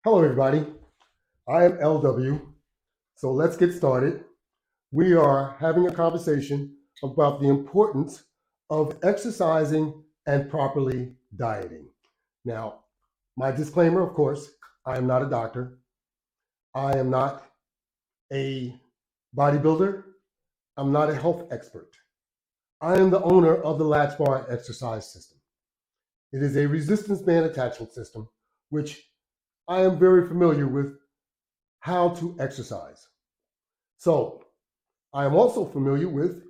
Hello, everybody. I am LW. So let's get started. We are having a conversation about the importance of exercising and properly dieting. Now, my disclaimer, of course, I am not a doctor. I am not a bodybuilder. I'm not a health expert. I am the owner of the Latchbar exercise system. It is a resistance band attachment system, which I am very familiar with how to exercise. So I am also familiar with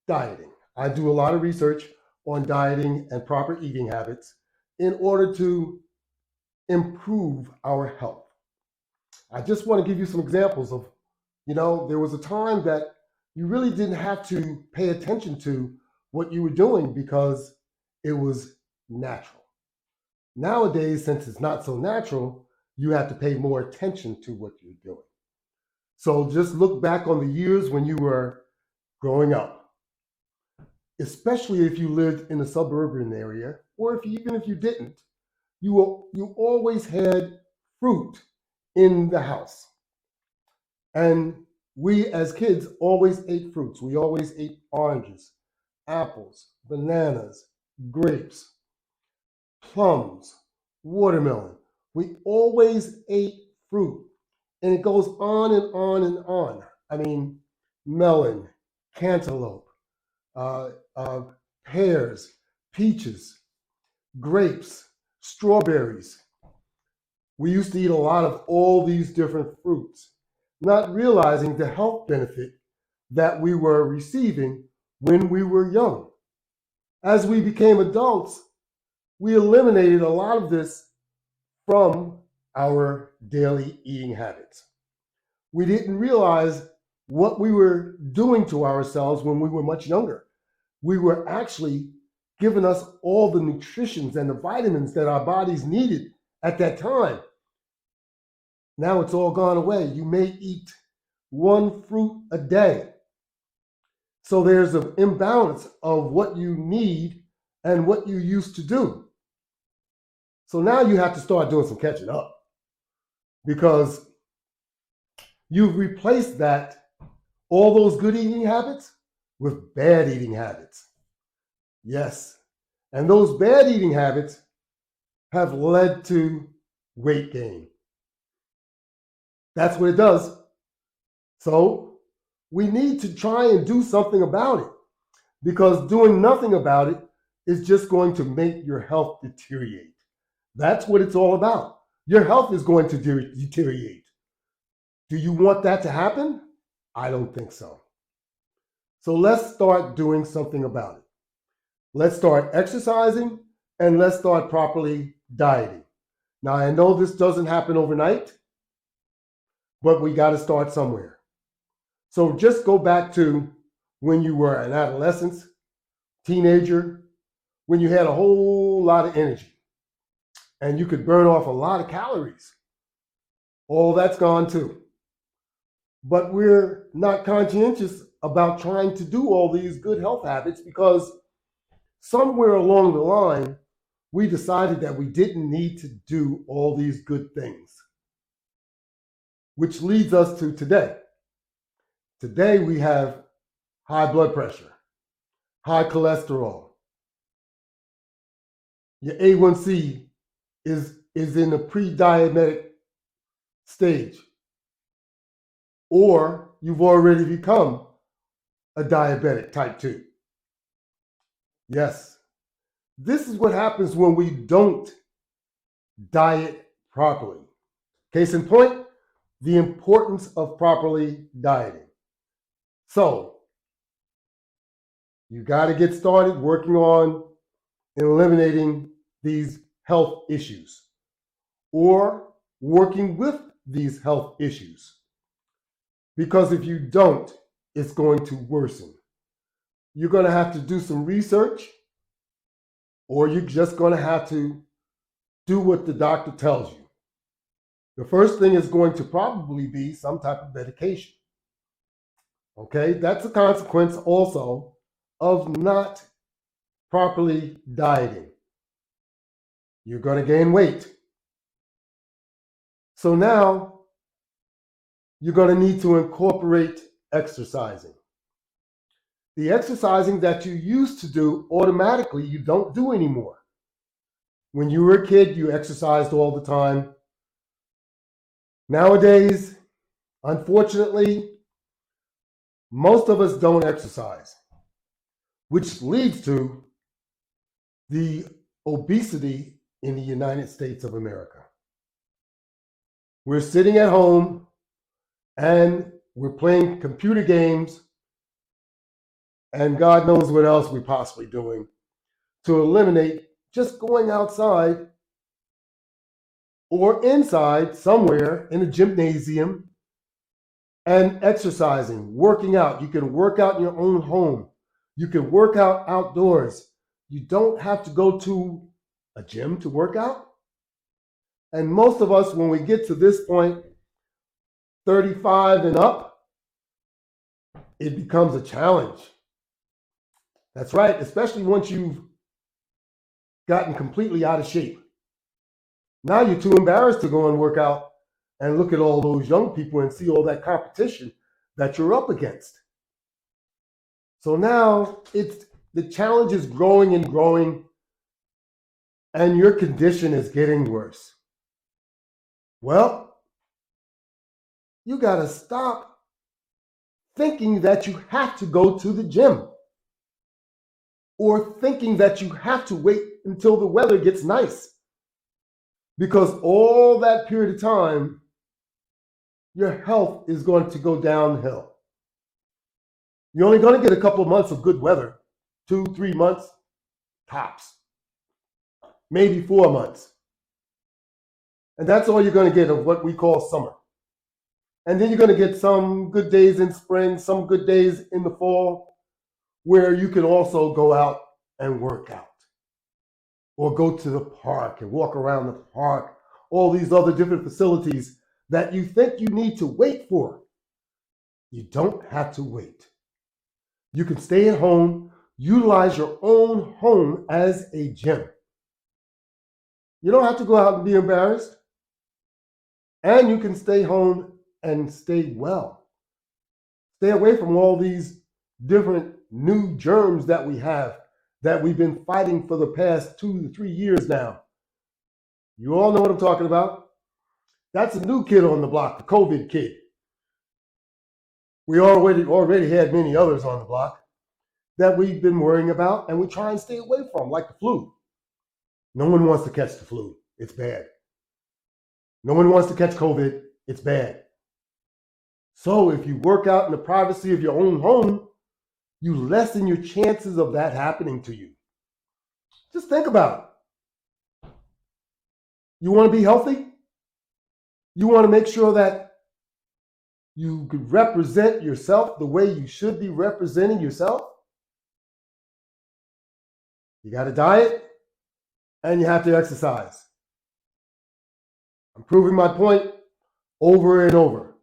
dieting. I do a lot of research on dieting and proper eating habits in order to improve our health. I just want to give you some examples of, there was a time that you really didn't have to pay attention to what you were doing because it was natural. Nowadays, since it's not so natural, you have to pay more attention to what you're doing. So just look back on the years when you were growing up, especially if you lived in a suburban area, or even if you didn't, you always had fruit in the house. And we as kids always ate fruits. We always ate oranges, apples, bananas, grapes, plums, watermelon. We always ate fruit. And it goes on and on and on. I mean, melon, cantaloupe, uh, uh, pears, peaches, grapes, strawberries. We used to eat a lot of all these different fruits, not realizing the health benefit that we were receiving when we were young. As we became adults, we eliminated a lot of this from our daily eating habits. We didn't realize what we were doing to ourselves when we were much younger. We were actually giving us all the nutritions and the vitamins that our bodies needed at that time. Now it's all gone away. You may eat one fruit a day. So there's an imbalance of what you need and what you used to do. So now you have to start doing some catching up because you've replaced all those good eating habits with bad eating habits. Yes. And those bad eating habits have led to weight gain. That's what it does. So we need to try and do something about it because doing nothing about it is just going to make your health deteriorate. That's what it's all about. Your health is going to deteriorate. Do you want that to happen? I don't think so. So let's start doing something about it. Let's start exercising and let's start properly dieting. Now, I know this doesn't happen overnight, but we got to start somewhere. So just go back to when you were an adolescent, teenager, when you had a whole lot of energy and you could burn off a lot of calories. All that's gone too. But we're not conscientious about trying to do all these good health habits because somewhere along the line, we decided that we didn't need to do all these good things, which leads us to today. Today, we have high blood pressure, high cholesterol. Your A1C is in a pre-diabetic stage, or you've already become a diabetic type 2. Yes, this is what happens when we don't diet properly. Case in point, the importance of properly dieting. So, you got to get started working on eliminating these health issues or working with these health issues. Because if you don't, it's going to worsen. You're going to have to do some research, or you're just going to have to do what the doctor tells you. The first thing is going to probably be some type of medication. Okay, that's a consequence also of not properly dieting. You're going to gain weight. So now you're going to need to incorporate exercising. The exercising that you used to do automatically, you don't do anymore. When you were a kid, you exercised all the time. Nowadays, unfortunately, most of us don't exercise, which leads to the obesity in the United States of America. We're sitting at home and we're playing computer games and God knows what else we're possibly doing to eliminate just going outside or inside somewhere in a gymnasium and exercising, working out. You can work out in your own home. You can work out outdoors. You don't have to go to a gym to work out. And most of us, when we get to this point, 35 and up, it becomes a challenge. That's right, especially once you've gotten completely out of shape. Now you're too embarrassed to go and work out and look at all those young people and see all that competition that you're up against. So now the challenge is growing and growing, and your condition is getting worse. Well, you got to stop thinking that you have to go to the gym or thinking that you have to wait until the weather gets nice. Because all that period of time, your health is going to go downhill. You're only going to get a couple of months of good weather, 2-3 months tops, maybe 4 months. And that's all you're going to get of what we call summer. And then you're going to get some good days in spring, some good days in the fall, where you can also go out and work out or go to the park and walk around the park, all these other different facilities that you think you need to wait for. You don't have to wait. You can stay at home, utilize your own home as a gym. You don't have to go out and be embarrassed. And you can stay home and stay well. Stay away from all these different new germs that we have that we've been fighting for the past 2 to 3 years now. You all know what I'm talking about. That's a new kid on the block, the COVID kid. We already had many others on the block that we've been worrying about and we try and stay away from, like the flu. No one wants to catch the flu. It's bad. No one wants to catch COVID. It's bad. So if you work out in the privacy of your own home, you lessen your chances of that happening to you. Just think about it. You want to be healthy? You want to make sure that you could represent yourself the way you should be representing yourself? You got to diet and you have to exercise. I'm proving my point over and over.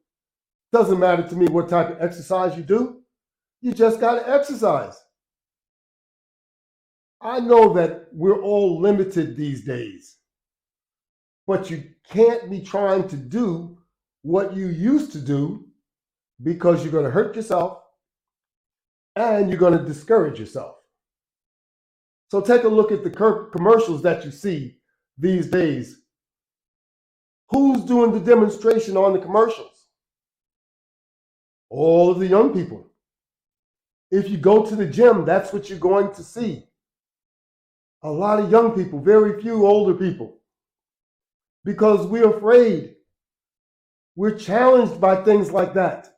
Doesn't matter to me what type of exercise you do. You just got to exercise. I know that we're all limited these days, but you can't be trying to do what you used to do because you're going to hurt yourself and you're going to discourage yourself. So take a look at the commercials that you see these days. Who's doing the demonstration on the commercials? All of the young people. If you go to the gym, that's what you're going to see. A lot of young people, very few older people. Because we're afraid. We're challenged by things like that.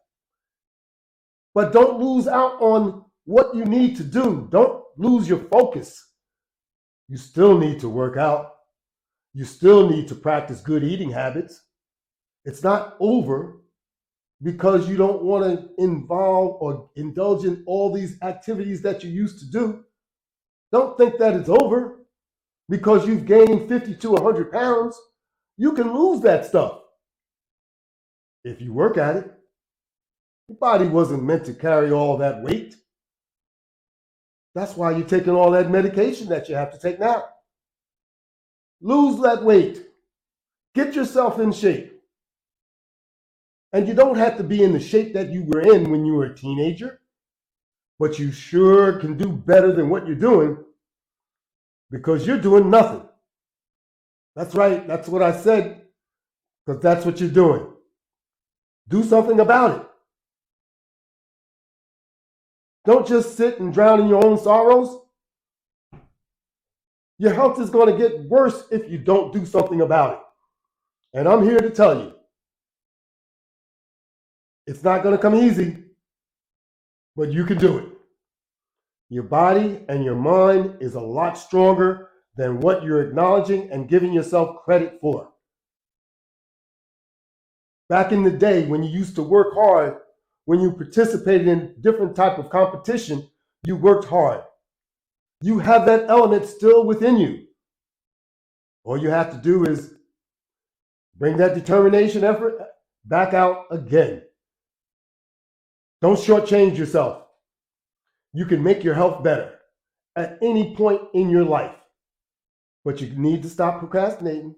But don't lose out on what you need to do. Don't lose your focus. You still need to work out. You still need to practice good eating habits. It's not over because you don't want to involve or indulge in all these activities that you used to do. Don't think that it's over because you've gained 50 to 100 pounds. You can lose that stuff if you work at it. Your body wasn't meant to carry all that weight. That's why you're taking all that medication that you have to take now. Lose that weight. Get yourself in shape. And you don't have to be in the shape that you were in when you were a teenager, but you sure can do better than what you're doing because you're doing nothing. That's right. That's what I said, because that's what you're doing. Do something about it. Don't just sit and drown in your own sorrows. Your health is going to get worse if you don't do something about it. And I'm here to tell you, it's not going to come easy, but you can do it. Your body and your mind is a lot stronger than what you're acknowledging and giving yourself credit for. Back in the day when you used to work hard, when you participated in different type of competition, you worked hard. You have that element still within you. All you have to do is bring that determination effort back out again. Don't shortchange yourself. You can make your health better at any point in your life. But you need to stop procrastinating,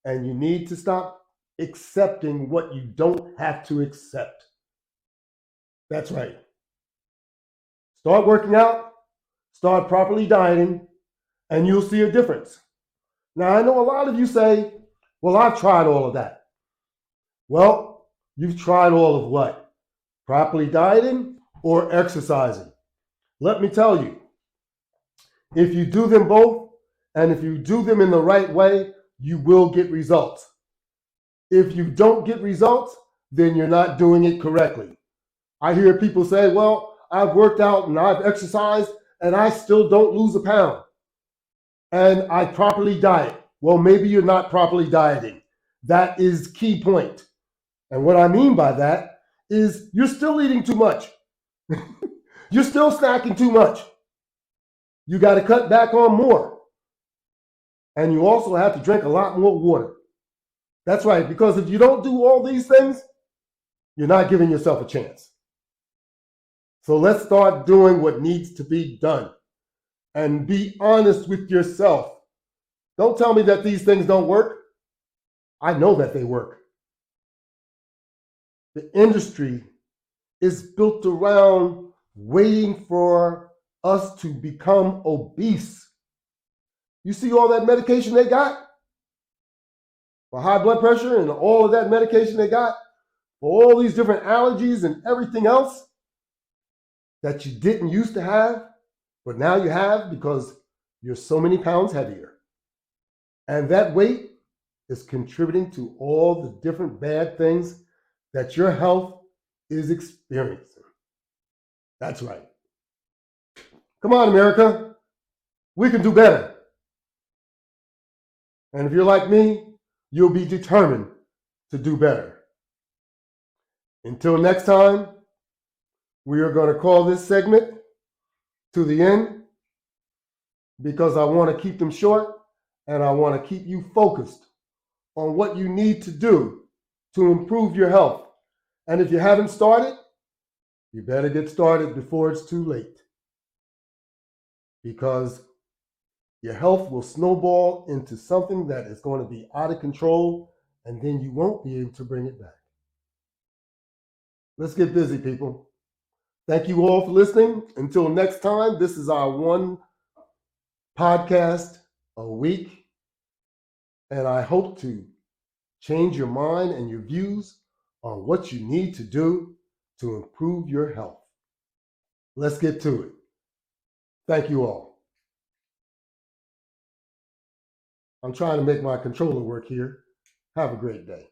and you need to stop accepting what you don't have to accept. That's right. Start working out, start properly dieting, and you'll see a difference. Now, I know a lot of you say, well, I've tried all of that. Well, you've tried all of what? Properly dieting or exercising? Let me tell you, if you do them both, and if you do them in the right way, you will get results. If you don't get results, then you're not doing it correctly. I hear people say, well, I've worked out and I've exercised and I still don't lose a pound. And I properly diet. Well, maybe you're not properly dieting. That is key point. And what I mean by that is you're still eating too much. You're still snacking too much. You got to cut back on more. And you also have to drink a lot more water. That's right, because if you don't do all these things, you're not giving yourself a chance. So let's start doing what needs to be done and be honest with yourself. Don't tell me that these things don't work. I know that they work. The industry is built around waiting for us to become obese. You see all that medication they got for high blood pressure and all of that medication they got for all these different allergies and everything else that you didn't used to have, but now you have because you're so many pounds heavier. And that weight is contributing to all the different bad things that your health is experiencing. That's right. Come on, America. We can do better. And if you're like me, you'll be determined to do better. Until next time, we are going to call this segment to the end because I want to keep them short and I want to keep you focused on what you need to do to improve your health. And if you haven't started, you better get started before it's too late, because your health will snowball into something that is going to be out of control, and then you won't be able to bring it back. Let's get busy, people. Thank you all for listening. Until next time, this is our one podcast a week, and I hope to change your mind and your views on what you need to do to improve your health. Let's get to it. Thank you all. I'm trying to make my controller work here. Have a great day.